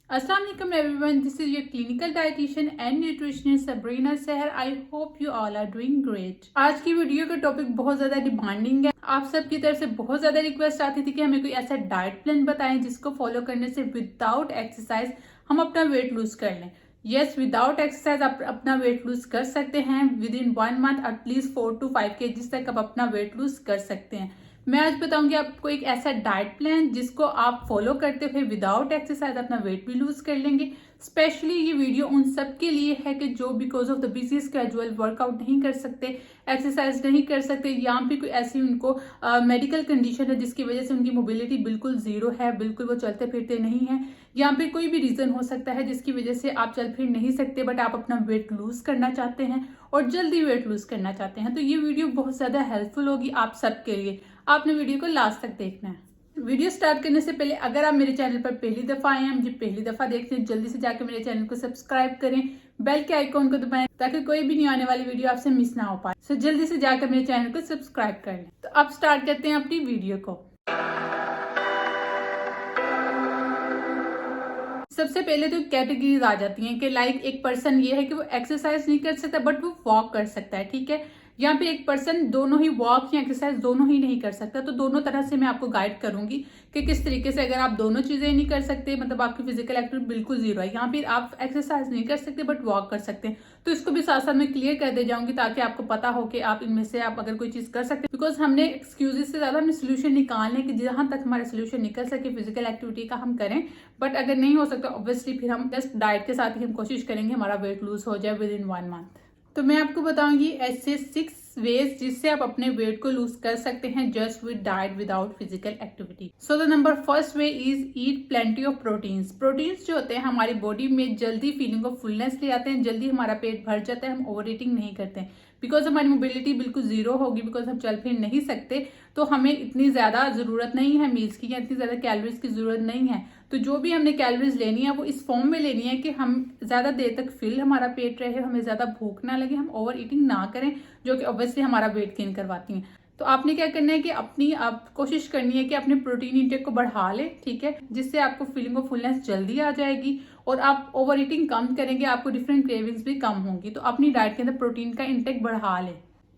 अस्सलाम वालेकुम everyone, this is your clinical dietitian and nutritionist Sabrina Sahar. I hope you all are doing great. आज की video का topic बहुत ज्यादा डिमांडिंग है। आप सबकी तरफ से बहुत ज्यादा रिक्वेस्ट आती थी कि हमें कोई ऐसा डाइट प्लान बताएं जिसको फॉलो करने से विदाउट एक्सरसाइज हम अपना वेट लूज कर लें। यस, विदाउट एक्सरसाइज आप अपना वेट लूज कर सकते हैं। With in 1 month at least 4 to 5 kg तक आप अपना वेट लूज कर सकते हैं। मैं आज बताऊंगी आपको एक ऐसा डाइट प्लान जिसको आप फॉलो करते हुए विदाउट एक्सरसाइज अपना वेट भी लूज कर लेंगे। स्पेशली ये वीडियो उन सब के लिए है कि जो because of the busy schedule workout नहीं कर सकते, एक्सरसाइज नहीं कर सकते, या फिर कोई ऐसी उनको मेडिकल कंडीशन है जिसकी वजह से उनकी मोबिलिटी बिल्कुल जीरो है, बिल्कुल वो चलते फिरते नहीं है, या फिर कोई भी रीजन हो सकता है जिसकी वजह से आप चल फिर नहीं सकते बट आप अपना वेट लूज करना चाहते हैं और जल्दी वेट लूज करना चाहते हैं। तो ये वीडियो बहुत ज्यादा हेल्पफुल होगी आप सबके लिए। आपने वीडियो को लास्ट तक देखना है। वीडियो स्टार्ट करने से पहले अगर आप मेरे चैनल पर पहली दफा आए हैं, मुझे पहली दफा देखते हैं, जल्दी से जाकर मेरे चैनल को सब्सक्राइब करें, बेल के आइकॉन को दबाएं ताकि कोई भी नहीं आने वाली वीडियो आपसे मिस ना हो पाए। सो जल्दी से जाकर मेरे चैनल को सब्सक्राइब कर लें। तो अब स्टार्ट करते हैं अपनी वीडियो को। सबसे पहले तो कैटेगरीज आ जाती हैं कि लाइक एक पर्सन ये है कि वो एक्सरसाइज नहीं कर सकता बट वो वॉक कर सकता है, ठीक है। यहाँ पे एक पर्सन दोनों ही वॉक या एक्सरसाइज दोनों ही नहीं कर सकता। तो दोनों तरह से मैं आपको गाइड करूंगी कि किस तरीके से, अगर आप दोनों चीजें नहीं कर सकते, मतलब आपकी फिजिकल एक्टिविटी बिल्कुल जीरो है, यहाँ पे आप एक्सरसाइज नहीं कर सकते बट वॉक कर सकते हैं, तो इसको भी साथ साथ में क्लियर कर दे जाऊंगी ताकि आपको पता हो कि आप इनमें से आप अगर कोई चीज कर सकते हैं। बिकॉज हमने एक्सक्यूजेस से ज्यादा हमने सोल्यूशन निकालने की, जहां तक हमारा सोल्यूशन निकल सके फिजिकल एक्टिविटी का हम करें, बट अगर नहीं हो सकता ऑब्वियसली फिर हम जस्ट डाइट के साथ ही हम कोशिश करेंगे हमारा वेट लूज हो जाए विद इन 1 मंथ। तो मैं आपको बताऊंगी ऐसे 6 वेज जिससे आप अपने वेट को लूज कर सकते हैं just with diet without physical activity. So the number first way is eat plenty of proteins. Proteins जो होते हैं हमारी बॉडी में जल्दी फीलिंग ऑफ फुलनेस ले आते हैं, जल्दी हमारा पेट भर जाता है, हम ओवर ईटिंग नहीं करते हैं। बिकॉज हमारी मोबिलिटी बिल्कुल जीरो होगी, बिकॉज हम चल फिर नहीं सकते, तो हमें इतनी ज्यादा जरूरत नहीं है मील्स की, या इतनी ज्यादा कैलोरीज की जरूरत नहीं है। तो जो भी हमने कैलोरीज लेनी है वो इस फॉर्म में लेनी है कि हम ज्यादा देर तक फिल हमारा पेट रहे, हमें ज्यादा भूख ना लगे, हम ओवर ईटिंग ना करें, जो कि ऑब्वियसली हमारा वेट गेन करवाती हैं। तो आपने क्या करना है कि अपनी आप कोशिश करनी है कि अपने प्रोटीन इंटेक को बढ़ा ले, ठीक है, जिससे आपको फीलिंग ऑफ फुलनेस जल्दी आ जाएगी और आप ओवर ईटिंग कम करेंगे, आपको डिफरेंट क्रेविंग्स भी कम होंगी। तो अपनी डाइट के अंदर प्रोटीन का इंटेक बढ़ा ले।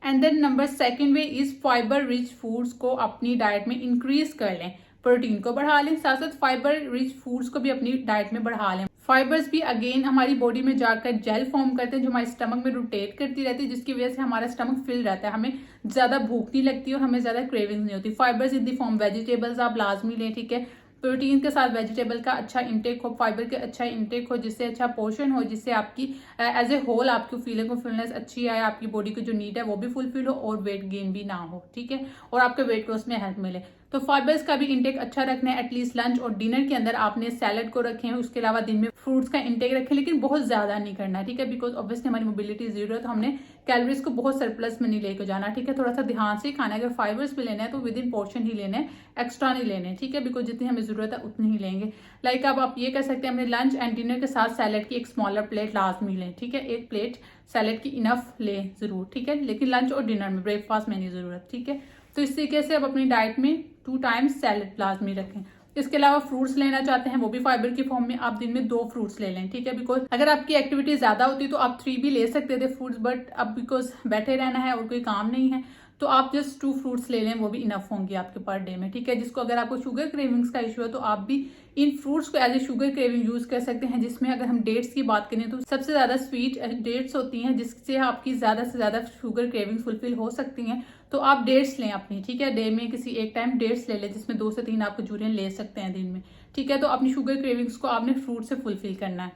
And then number second way is fibre rich foods को अपनी डाइट में इंक्रीज कर लें। प्रोटीन को बढ़ा लें, साथ साथ फाइबर रिच फूड्स को भी अपनी डाइट में बढ़ा लें। फाइबर्स भी अगेन हमारी बॉडी में जाकर जेल फॉर्म करते हैं जो हमारे स्टमक में रोटेट करती रहती है, जिसकी वजह से हमारा स्टमक फिल रहता है, हमें ज्यादा भूख नहीं लगती और हमें ज्यादा क्रेविंग नहीं होती। Fibres in the form vegetables आप लाजमी लें, ठीक है। प्रोटीन के साथ वेजिटेबल का अच्छा इंटेक हो, फाइबर का अच्छा इंटेक हो, जिससे अच्छा पोर्शन हो, जिससे आपकी एज ए होल आपकी फीलिंग ऑफ फुलनेस अच्छी आए, आपकी बॉडी की जो नीड है वो भी फुलफिल हो और वेट गेन भी ना हो, ठीक है, और आपके वेट लॉस में हेल्प मिले। तो फाइबर्स का भी इंटेक अच्छा रखना है। एटलीस्ट लंच और डिनर के अंदर आपने सैलड को रखें, उसके अलावा दिन में फ्रूट्स का इंटेक रखें, लेकिन बहुत ज्यादा नहीं करना, ठीक है, बिकॉज ऑब्वियसली हमारी मोबिलिटी जीरो है, तो हमने कैलोरीज को बहुत सरप्लस में नहीं लेकर जाना, ठीक है। थोड़ा सा ध्यान से खाना है, अगर फाइबर्स भी लेना है तो विद इन पोर्शन ही लेने हैं, एक्स्ट्रा नहीं लेने, ठीक है, बिकॉज जितनी हमें जरूरत है उतनी ही लेंगे। लाइक अब आप ये कर सकते हैं, अपने लंच एंड डिनर के साथ सैलड की एक स्मॉलर प्लेट लाजमी लें, ठीक है, एक प्लेट सैलड की इनफ लें जरूर, ठीक है, लेकिन लंच और डिनर में, ब्रेकफास्ट में नहीं जरूरत, ठीक है। तो इस तरीके से आप अपनी डाइट में 2 टाइम्स सैलड लाजमी रखें। इसके अलावा फ्रूट्स लेना चाहते हैं वो भी फाइबर की फॉर्म में, आप दिन में 2 फ्रूट्स ले लें, ठीक है, बिकॉज अगर आपकी एक्टिविटी ज्यादा होती तो आप 3 भी ले सकते थे फ्रूट्स, बट अब बिकॉज बैठे रहना है और कोई काम नहीं है तो आप जस्ट 2 फ्रूट्स ले लें, वो भी इनफ होंगी आपके पर डे में, ठीक है। जिसको अगर आपको शुगर क्रेविंग्स का इशू है तो आप भी इन फ्रूट्स को as a sugar craving use कर सकते हैं, जिसमें अगर हम डेट्स की बात करें तो सबसे ज्यादा स्वीट डेट्स होती हैं, जिससे आपकी ज्यादा से ज्यादा शुगर क्रेविंग फुलफिल हो सकती हैं। तो आप डेट्स लें अपनी, ठीक है, डे में किसी एक टाइम डेट्स ले लें, जिसमें 2 से 3 आप खजूरें ले सकते हैं दिन में, ठीक है। तो अपनी शुगर क्रेविंग्स को आपने फ्रूट से फुलफिल करना है।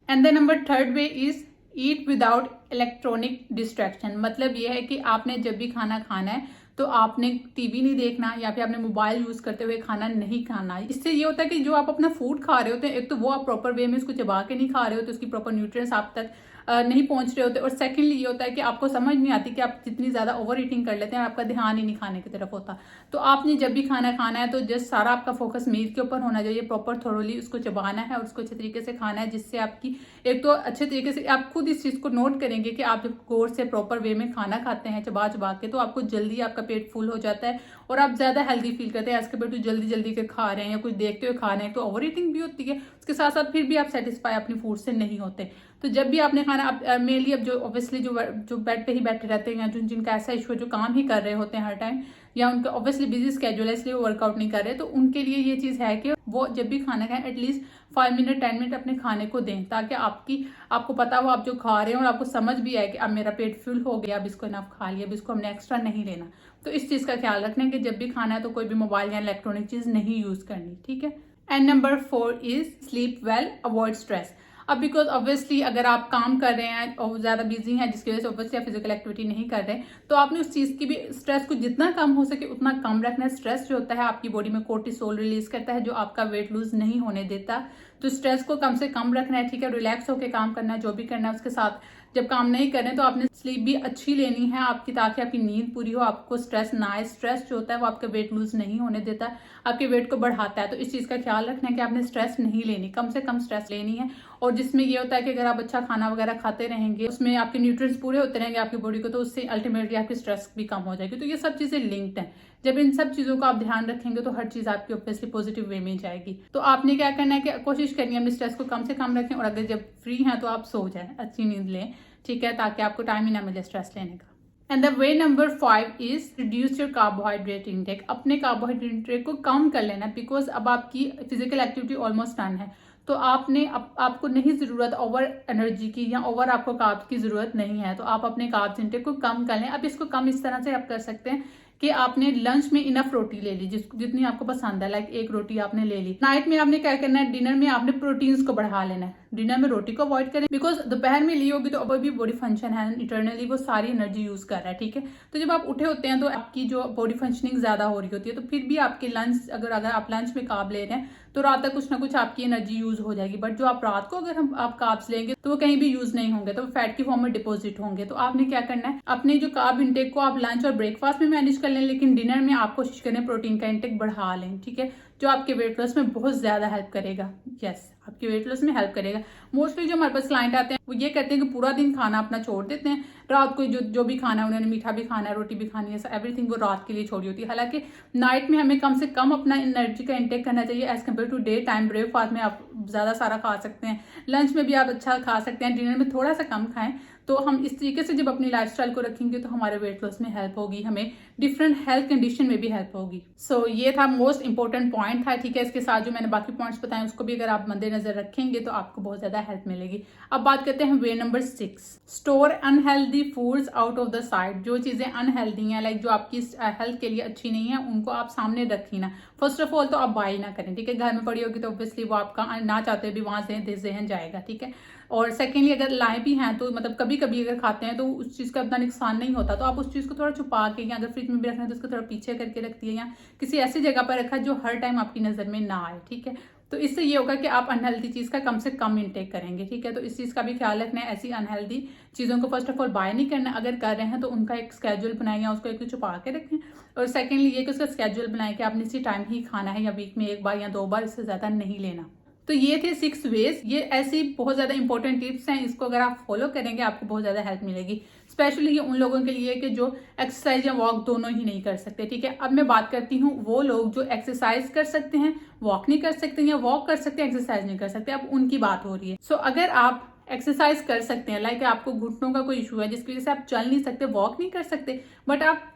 And the number third way is eat without electronic distraction. मतलब यह है कि आपने जब भी खाना खाना है तो आपने टीवी नहीं देखना या फिर आपने मोबाइल यूज करते हुए खाना नहीं खाना। इससे ये होता है कि जो आप अपना फूड खा रहे होते हैं, एक तो वो आप प्रॉपर वे में उसको चबा के नहीं खा रहे होते, उसकी प्रॉपर न्यूट्रिएंट्स आप तक नहीं पहुंच रहे होते, और सेकेंडली ये होता है कि आपको समझ नहीं आती कि आप जितनी ज्यादा ओवर ईटिंग कर लेते हैं, आपका ध्यान ही नहीं खाने की तरफ होता। तो आपने जब भी खाना खाना है तो जस्ट सारा आपका फोकस मील के ऊपर होना चाहिए, प्रॉपर थोरोली उसको चबाना है और उसको अच्छे तरीके से खाना है, जिससे आपकी एक तो अच्छे तरीके से आप खुद इस चीज को नोट करेंगे कि आप जब गौर से प्रॉपर वे में खाना खाते हैं चबा चबा के, तो आपको जल्दी आपका पेट फुल हो जाता है और आप ज्यादा हेल्दी फील करते हैं एज कम्पेयर टू जल्दी जल्दी के खा रहे हैं या कुछ देखते हुए खा रहे हैं, तो ओवर ईटिंग भी होती है। उसके साथ साथ फिर भी आप सेटिस्फाई अपनी फूड से नहीं होते। तो जब भी आपने खाना, आप मेनली अब जो ऑब्वियसली जो बेड पे ही बैठे रहते हैं, जो जिनका ऐसा इशू है, जो काम ही कर रहे होते हैं हर टाइम, या उनका ऑब्वियसली बिजी स्केड्यूल है इसलिए वो वर्कआउट नहीं कर रहे, तो उनके लिए ये चीज़ है कि वो जब भी खाना खाएं एटलीस्ट 5 मिनट 10 मिनट अपने खाने को दें, ताकि आपको पता हो आप जो खा रहे हैं और आपको समझ भी आए कि अब मेरा पेट फुल हो गया, अब इसको इनफ खा लिया, अब इसको हमने एक्स्ट्रा नहीं लेना। तो इस चीज़ का ख्याल रखना है कि जब भी खाना है तो कोई भी मोबाइल या इलेक्ट्रॉनिक चीज़ नहीं यूज़ करनी, ठीक है। And number 4 is sleep well, avoid stress. अब बिकॉज ऑब्वियसली अगर आप काम कर रहे हैं और ज़्यादा बिजी हैं जिसकी वजह से ऑब्वियसली आप फिजिकल एक्टिविटी नहीं कर रहे, तो आपने उस चीज़ की भी, स्ट्रेस को जितना कम हो सके उतना कम रखना है। स्ट्रेस जो होता है आपकी बॉडी में कोर्टिसोल रिलीज करता है जो आपका वेट लूज नहीं होने देता। तो स्ट्रेस को कम से कम रखना है, ठीक है। रिलैक्स होकर काम करना है, जो भी करना है। उसके साथ जब काम नहीं कर रहे तो आपने स्लीप भी अच्छी लेनी है आपकी, ताकि आपकी नींद पूरी हो, आपको स्ट्रेस ना आए। स्ट्रेस जो होता है वो आपका वेट लूज नहीं होने देता, आपके वेट को बढ़ाता है। तो इस चीज़ का ख्याल रखना है कि आपने स्ट्रेस नहीं लेनी, कम से कम स्ट्रेस लेनी है। और जिसमें ये होता है कि अगर आप अच्छा खाना वगैरह खाते रहेंगे, उसमें आपके न्यूट्रिएंट्स पूरे होते रहेंगे आपकी बॉडी को, तो उससे अल्टीमेटली आपकी स्ट्रेस भी कम हो जाएगी। तो ये सब चीज़ें लिंक्ड हैं। जब इन सब चीज़ों का आप ध्यान रखेंगे तो हर चीज़ आपकी ऑब्वियसली पॉजिटिव वे में जाएगी। तो आपने क्या करना है कि कोशिश करनी है अपने स्ट्रेस को कम से कम रखें, और अगर जब फ्री हैं तो आप सो जाएं, अच्छी नींद लें, ठीक है, ताकि आपको टाइम ही ना मिले स्ट्रेस लेने का। And the way number 5 is reduce your carbohydrate intake. अपने कार्बोहाइड्रेट इंटेक को कम कर लेना, बिकॉज अब आपकी फिजिकल एक्टिविटी ऑलमोस्ट डन है, तो आपको नहीं जरूरत ओवर एनर्जी की या ओवर आपको कार्ब्स की जरूरत नहीं है। तो आप अपने कार्ब्स इंटेक को कम कर लें। अब इसको कम इस तरह से आप कर सकते हैं कि आपने लंच में इनफ रोटी ले ली, जितनी आपको पसंद है, लाइक एक रोटी आपने ले ली। नाइट में आपने क्या करना है, डिनर में आपने प्रोटीन्स को बढ़ा लेना है। डिनर में रोटी को अवॉइड करें, बिकॉज दोपहर में ली होगी तो अब भी बॉडी फंक्शन है, इंटरनली वो सारी एनर्जी यूज कर रहा है, ठीक है। तो जब आप उठे होते हैं तो आपकी जो बॉडी फंक्शनिंग ज्यादा हो रही होती है, तो फिर भी आपके लंच, अगर आप लंच में कार्ब ले रहे हैं तो रात तक कुछ ना कुछ आपकी एनर्जी यूज हो जाएगी। बट जो आप रात को अगर आप कार्ब्स लेंगे तो वो कहीं भी यूज नहीं होंगे, तो फैट की फॉर्म में डिपॉजिट होंगे। तो आपने क्या करना है, अपने जो कार्ब इंटेक को आप लंच और ब्रेकफास्ट में मैनेज कर लें, लेकिन डिनर में आप कोशिश करें प्रोटीन का इंटेक बढ़ा लें, ठीक है, जो आपके वेट लॉस में बहुत ज्यादा हेल्प करेगा। यस, आपके वेट लॉस में हेल्प करेगा। मोस्टली जो हमारे पास क्लाइंट आते हैं वो ये कहते हैं कि पूरा दिन खाना अपना छोड़ देते हैं, रात को जो भी खाना है उन्होंने, मीठा भी खाना है, रोटी भी खानी है, एवरीथिंग वो रात के लिए छोड़ी होती है। हालांकि नाइट में हमें कम से कम अपना एनर्जी का इंटेक करना चाहिए as compare to day time. Breakfast में आप ज्यादा सारा खा सकते हैं, लंच में भी आप अच्छा खा सकते हैं, डिनर में थोड़ा सा कम खाएं। तो हम इस तरीके से जब अपनी लाइफस्टाइल को रखेंगे तो हमारे वेट लॉस में हेल्प होगी, हमें डिफरेंट हेल्थ कंडीशन में भी हेल्प होगी। सो ये था मोस्ट इंपॉर्टेंट पॉइंट था, ठीक है। इसके साथ जो मैंने बाकी पॉइंट्स बताए उसको भी अगर आप मद्देनजर रखेंगे तो आपको बहुत ज्यादा हेल्प मिलेगी। अब बात करते हैं way number 6, store unhealthy foods out of the sight. जो चीजें अनहेल्दी हैं, लाइक जो आपकी हेल्थ के लिए अच्छी नहीं है, उनको आप सामने रखिए ना। फर्स्ट ऑफ ऑल तो आप बाई ना करें, ठीक है। घर में पड़ी होगी तो ऑब्वियसली वो आपका ना चाहते भी वहां से जहन जाएगा, ठीक है। और सेकेंडली अगर लाए भी हैं तो मतलब कभी कभी अगर खाते हैं तो उस चीज़ का उतना नुकसान नहीं होता, तो आप उस चीज़ को थोड़ा छुपा के, या अगर फ्रिज में भी रखना है तो उसको थोड़ा पीछे करके रख दिया, या किसी ऐसी जगह पर रखा जो हर टाइम आपकी नज़र में ना आए, ठीक है। तो इससे ये होगा कि आप अनहेल्दी चीज़ का कम से कम इंटेक करेंगे, ठीक है। तो इस चीज़ का भी ख्याल रखना है, ऐसी अनहेल्दी चीज़ों को फर्स्ट ऑफ ऑल बाय नहीं करना। अगर कर रहे हैं तो उनका एक स्केड्यूल बनाएं या उसको एक छुपा के रखें। और सेकेंडली ये कि उसका स्केड्यूल बनाएं कि आपने इसी टाइम ही खाना है, या वीक में 1 बार या 2 बार, इससे ज़्यादा नहीं लेना। तो ये थे 6 वेज। ये ऐसी बहुत ज्यादा इंपॉर्टेंट टिप्स हैं, इसको अगर आप फॉलो करेंगे आपको बहुत ज्यादा हेल्प मिलेगी। स्पेशली ये उन लोगों के लिए कि जो एक्सरसाइज या वॉक दोनों ही नहीं कर सकते, ठीक है। अब मैं बात करती हूँ वो लोग जो एक्सरसाइज कर सकते हैं, वॉक नहीं कर सकते, या वॉक कर सकते हैं एक्सरसाइज नहीं कर सकते, अब उनकी बात हो रही है। सो अगर आप एक्सरसाइज कर सकते हैं, लाइक आपको घुटनों का कोई इशू है जिसकी वजह से आप चल नहीं सकते, वॉक नहीं कर सकते, बट आप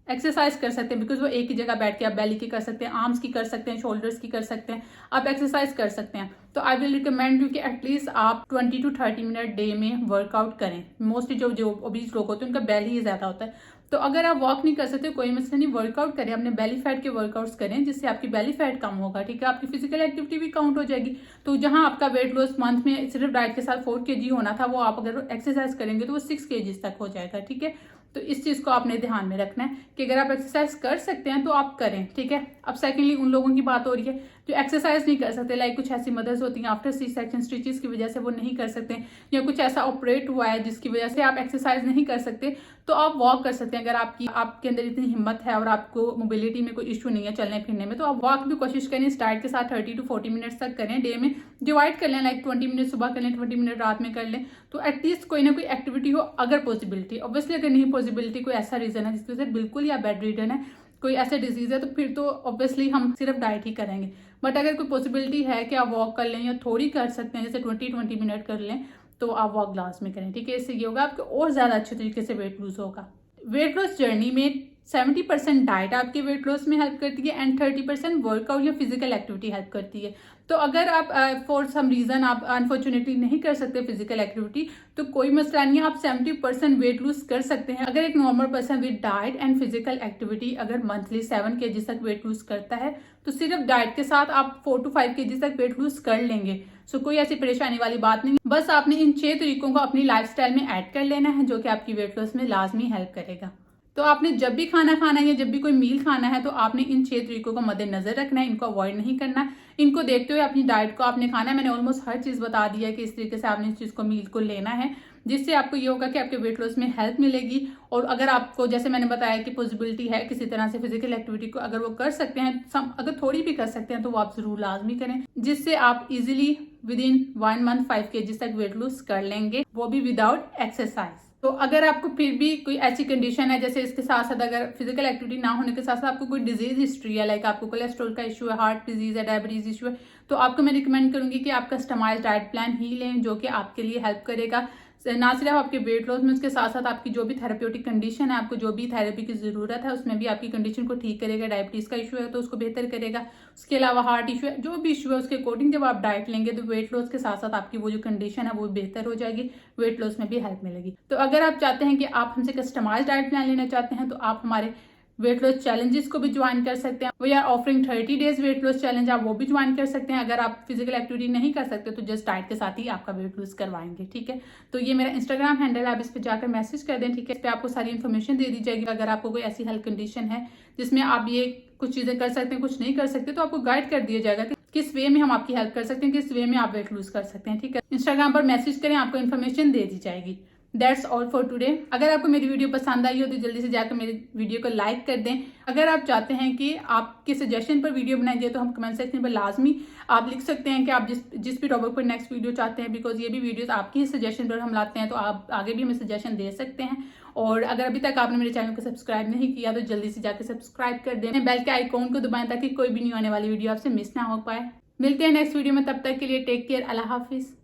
एक्सरसाइज कर सकते हैं, बिकॉज वो एक ही जगह बैठ के आप बेली की कर सकते हैं, आर्म्स की कर सकते हैं, शोल्डर्स की कर सकते हैं, आप एक्सरसाइज कर सकते हैं। तो आई विल रिकमेंड यू कि एटलीस्ट आप 20 to 30 मिनट डे में वर्कआउट करें। मोस्टली जो ओबीज लोग होते हैं उनका बेली ही ज्यादा होता है। तो अगर आप वॉक नहीं कर सकते कोई मसला नहीं, वर्कआउट करें, अपने बेली फैट के वर्कआउट्स करें, जिससे आपकी बेली फैट कम होगा, ठीक है। आपकी फिजिकल एक्टिविटी भी काउंट हो जाएगी। तो जहां आपका वेट लॉस मंथ में सिर्फ डाइट के साथ 4 kg होना था, वो आप अगर एक्सरसाइज करेंगे तो वो 6 kg तक हो जाएगा, ठीक है। तो इस चीज को आपने ध्यान में रखना है कि अगर आप एक्सरसाइज कर सकते हैं तो आप करें, ठीक है। अब सेकेंडली उन लोगों की बात हो रही है जो एक्सरसाइज नहीं कर सकते, लाइक कुछ ऐसी मदर्स होती हैं आफ्टर सी सेक्शन स्टिचेस की वजह से वो नहीं कर सकते, या कुछ ऐसा ऑपरेट हुआ है जिसकी वजह से आप एक्सरसाइज नहीं कर सकते, तो आप वॉक कर सकते हैं। अगर आपके अंदर इतनी हिम्मत है और आपको मोबिलिटी में कोई इशू नहीं है चलने फिरने में, तो आप वॉक भी कोशिश करें इस डाइट के साथ 30 to 40 मिनट्स तक करें। डे में डिवाइड कर लें, लाइक 20 मिनट सुबह कर लें, 20 मिनट रात में कर लें, तो एटलीस्ट कोई ना कोई एक्टिविटी हो अगर पॉसिबिलिटी। ऑब्वियसली अगर नहीं पॉसिबिलिटी, कोई ऐसा रीजन है जिसकी वजह से बिल्कुल ही आप बेड रीडन है, कोई ऐसे डिजीज है तो फिर तो ऑब्वियसली हम सिर्फ डाइट ही करेंगे। बट अगर कोई पॉसिबिलिटी है कि आप वॉक कर लें या थोड़ी कर सकते हैं, जैसे 20 मिनट कर लें, तो आप वॉक लास्ट में करें, ठीक है। इससे ये होगा आपको और ज़्यादा अच्छे तरीके से वेट लूज होगा। वेट लॉस जर्नी में 70% डाइट आपके वेट लॉस में हेल्प करती है एंड 30% वर्कआउट या फिजिकल एक्टिविटी हेल्प करती है। तो अगर आप फॉर सम रीज़न आप अनफॉर्चुनेटली नहीं कर सकते फिजिकल एक्टिविटी, तो कोई मसला नहीं है, आप 70% वेट लूज कर सकते हैं। अगर एक normal person with diet and physical activity अगर मंथली 7 kg तक वेट लूज करता है, तो सिर्फ डाइट के साथ आप 4 to 5 kg तक वेट लूज कर लेंगे। सो कोई ऐसी परेशानी वाली बात नहीं, बस आपने इन 6 तरीकों को अपनी लाइफस्टाइल में ऐड कर लेना है, जो कि आपकी वेट लॉस में लाजमी हेल्प करेगा। तो आपने जब भी खाना खाना है या जब भी कोई मील खाना है, तो आपने इन 6 तरीकों को मद्देनजर रखना है, इनको अवॉइड नहीं करना है। इनको देखते हुए अपनी डाइट को आपने खाना है। मैंने ऑलमोस्ट हर चीज़ बता दी है कि इस तरीके से आपने इस चीज़ को मील को लेना है, जिससे आपको ये होगा कि आपके वेट लॉस में हेल्प मिलेगी। और अगर आपको, जैसे मैंने बताया कि पॉसिबिलिटी है किसी तरह से फिजिकल एक्टिविटी को अगर वो कर सकते हैं, अगर थोड़ी भी कर सकते हैं, तो वो आप जरूर लाजमी करें, जिससे आप easily with in 1 month 5 kg तक वेट लॉस कर लेंगे, वो भी विदाउट एक्सरसाइज। तो अगर आपको फिर भी कोई ऐसी कंडीशन है, जैसे इसके साथ साथ अगर फिजिकल एक्टिविटी ना होने के साथ साथ आपको कोई डिजीज हिस्ट्री है, लाइक आपको कोलेस्ट्रॉल का इशू है, हार्ट डिजीज है, डायबिटीज इशू है, तो आपको मैं रिकमेंड करूंगी कि आप कस्टमाइज्ड डाइट प्लान ही लें, जो कि आपके लिए हेल्प करेगा ना सिर्फ आपके वेट लॉस में, उसके साथ साथ आपकी जो भी थेरेप्यूटिक कंडीशन है, आपको जो भी थेरेपी की जरूरत है, उसमें भी आपकी कंडीशन को ठीक करेगा। डायबिटीज का इशू है तो उसको बेहतर करेगा, उसके अलावा हार्ट इशू है, जो भी इशू है उसके अकॉर्डिंग जब आप डाइट लेंगे तो वेट लॉस के साथ साथ आपकी वो जो कंडीशन है वो बेहतर हो जाएगी, वेट लॉस में भी हेल्प मिलेगी। तो अगर आप चाहते हैं कि आप हमसे कस्टमाइज्ड डाइट प्लान लेना चाहते हैं, तो आप हमारे वेट लॉस चैलेंजेस को भी ज्वाइन कर सकते हैं। We are offering 30 days weight loss challenge, आप वो भी ज्वाइन कर सकते हैं। अगर आप फिजिकल एक्टिविटी नहीं कर सकते तो जस्ट डाइट के साथ ही आपका वेट लॉस करवाएंगे, ठीक है। तो ये मेरा इंस्टाग्राम हैंडल है, आप इस पे जाकर मैसेज कर दें, ठीक है। इस पे आपको सारी इन्फॉर्मेशन दे दी जाएगी। अगर आपको कोई ऐसी हेल्थ कंडीशन है जिसमें आप ये कुछ चीजें कर सकते हैं, कुछ नहीं कर सकते, तो आपको गाइड कर दिया जाएगा कि किस वे में हम आपकी हेल्प कर सकते हैं, किस वे में आप वेट लूज कर सकते हैं, ठीक है। इंस्टाग्राम पर मैसेज करें, आपको इन्फॉर्मेशन दे दी जाएगी। That's all for today. अगर आपको मेरी वीडियो पसंद आई हो तो जल्दी से जाकर मेरी वीडियो को लाइक कर दें। अगर आप चाहते हैं कि आपके सजेशन पर वीडियो बनाई जाए, तो हम कमेंट सेक्शन पर लाजमी आप लिख सकते हैं कि आप जिस भी टॉपिक पर नेक्स्ट वीडियो चाहते हैं, बिकॉज ये भी वीडियोस आपकी ही सजेशन पर हम लाते हैं, तो आप आगे भी हमें सजेशन दे सकते हैं। और अगर अभी तक आपने मेरे चैनल को सब्सक्राइब नहीं किया तो जल्दी से जाकर सब्सक्राइब कर दें, बेल के आइकॉन को दबाएं ताकि कोई भी न्यू आने वाली वीडियो आपसे मिस ना हो पाए। मिलते हैं नेक्स्ट वीडियो में, तब तक के लिए टेक केयर, अल्लाह हाफिज।